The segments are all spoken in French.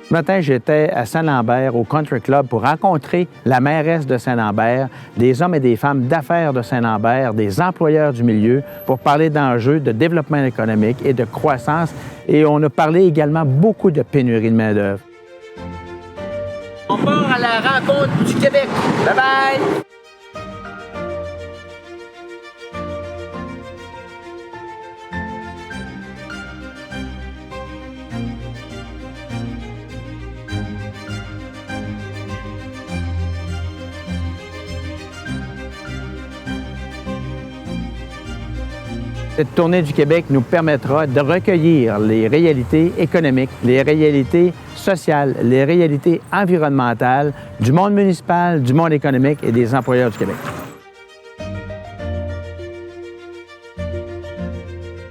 Ce matin, j'étais à Saint-Lambert, au Country Club, pour rencontrer la mairesse de Saint-Lambert, des hommes et des femmes d'affaires de Saint-Lambert, des employeurs du milieu, pour parler d'enjeux de développement économique et de croissance. Et on a parlé également beaucoup de pénurie de main-d'œuvre. On part à la rencontre du Québec. Bye-bye! Cette tournée du Québec nous permettra de recueillir les réalités économiques, les réalités sociales, les réalités environnementales du monde municipal, du monde économique et des employeurs du Québec.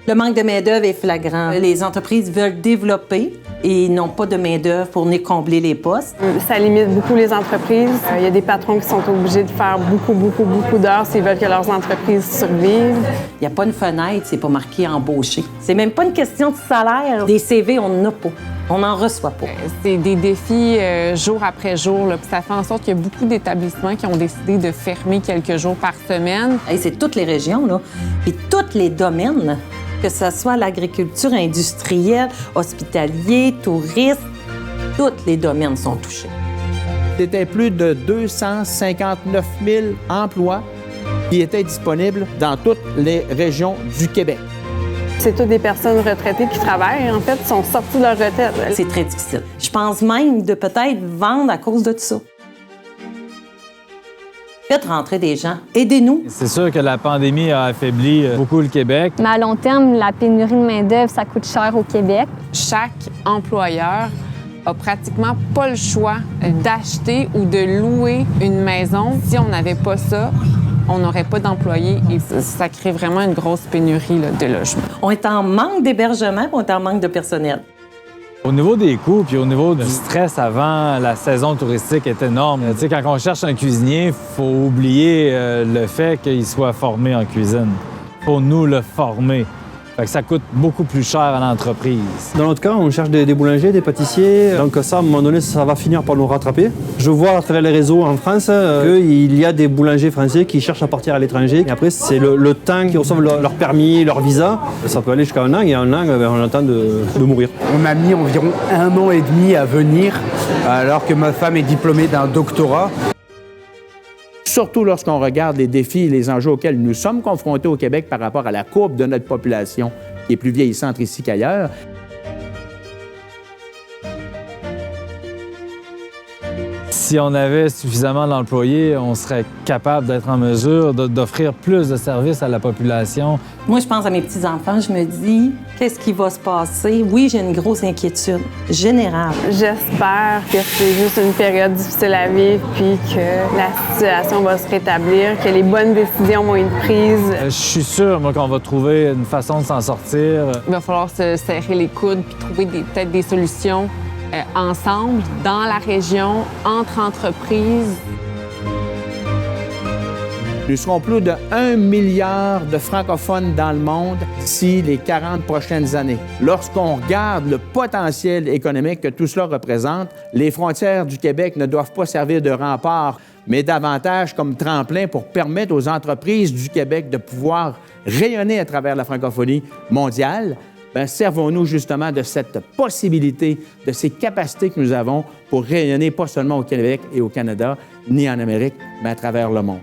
Le manque de main-d'œuvre est flagrant. Les entreprises veulent développer et n'ont pas de main-d'œuvre pour venir combler les postes. Ça limite beaucoup les entreprises. Il y a des patrons qui sont obligés de faire beaucoup d'heures s'ils veulent que leurs entreprises survivent. Il n'y a pas une fenêtre, c'est pas marqué embauché. C'est même pas une question de salaire. Des CV, on n'en a pas. On n'en reçoit pas. C'est des défis jour après jour. Là. Ça fait en sorte qu'il y a beaucoup d'établissements qui ont décidé de fermer quelques jours par semaine. Et c'est toutes les régions, là, et tous les domaines, que ce soit l'agriculture industrielle, hospitalier, tourisme, tous les domaines sont touchés. C'était plus de 259 000 emplois qui étaient disponibles dans toutes les régions du Québec. C'est toutes des personnes retraitées qui travaillent, en fait, sont sorties de leur retraite. C'est très difficile. Je pense même de peut-être vendre à cause de tout ça. Faites rentrer des gens. Aidez-nous. C'est sûr que la pandémie a affaibli beaucoup le Québec. Mais à long terme, la pénurie de main-d'œuvre, ça coûte cher au Québec. Chaque employeur a pratiquement pas le choix d'acheter ou de louer une maison. Si on n'avait pas ça, on n'aurait pas d'employés et ça crée vraiment une grosse pénurie là, de logements. On est en manque d'hébergement et on est en manque de personnel. Au niveau des coûts puis au niveau du stress avant la saison touristique est énorme. Tu sais, quand on cherche un cuisinier, il faut oublier le fait qu'il soit formé en cuisine. Il faut nous le former. Fait que ça coûte beaucoup plus cher à l'entreprise. Dans notre cas, on cherche des boulangers, des pâtissiers. Donc ça, à un moment donné, ça va finir par nous rattraper. Je vois à travers les réseaux en France qu'il y a des boulangers français qui cherchent à partir à l'étranger. Et après, c'est le temps qu'ils reçoivent leur permis, leur visa. Ça peut aller jusqu'à un an, et un an, on attend de mourir. On a mis environ 1 an et demi à venir, alors que ma femme est diplômée d'un doctorat. Surtout lorsqu'on regarde les défis et les enjeux auxquels nous sommes confrontés au Québec par rapport à la courbe de notre population, qui est plus vieillissante ici qu'ailleurs. Si on avait suffisamment d'employés, on serait capable d'être en mesure d'offrir plus de services à la population. Moi, je pense à mes petits-enfants, je me dis, qu'est-ce qui va se passer? Oui, j'ai une grosse inquiétude générale. J'espère que c'est juste une période difficile à vivre puis que la situation va se rétablir, que les bonnes décisions vont être prises. Je suis sûr, moi, qu'on va trouver une façon de s'en sortir. Il va falloir se serrer les coudes puis trouver peut-être des solutions ensemble, dans la région, entre entreprises. Nous serons plus de 1 milliard de francophones dans le monde d'ici les 40 prochaines années. Lorsqu'on regarde le potentiel économique que tout cela représente, les frontières du Québec ne doivent pas servir de rempart, mais davantage comme tremplin pour permettre aux entreprises du Québec de pouvoir rayonner à travers la francophonie mondiale. Bien, servons-nous justement de cette possibilité, de ces capacités que nous avons pour rayonner pas seulement au Québec et au Canada, ni en Amérique, mais à travers le monde.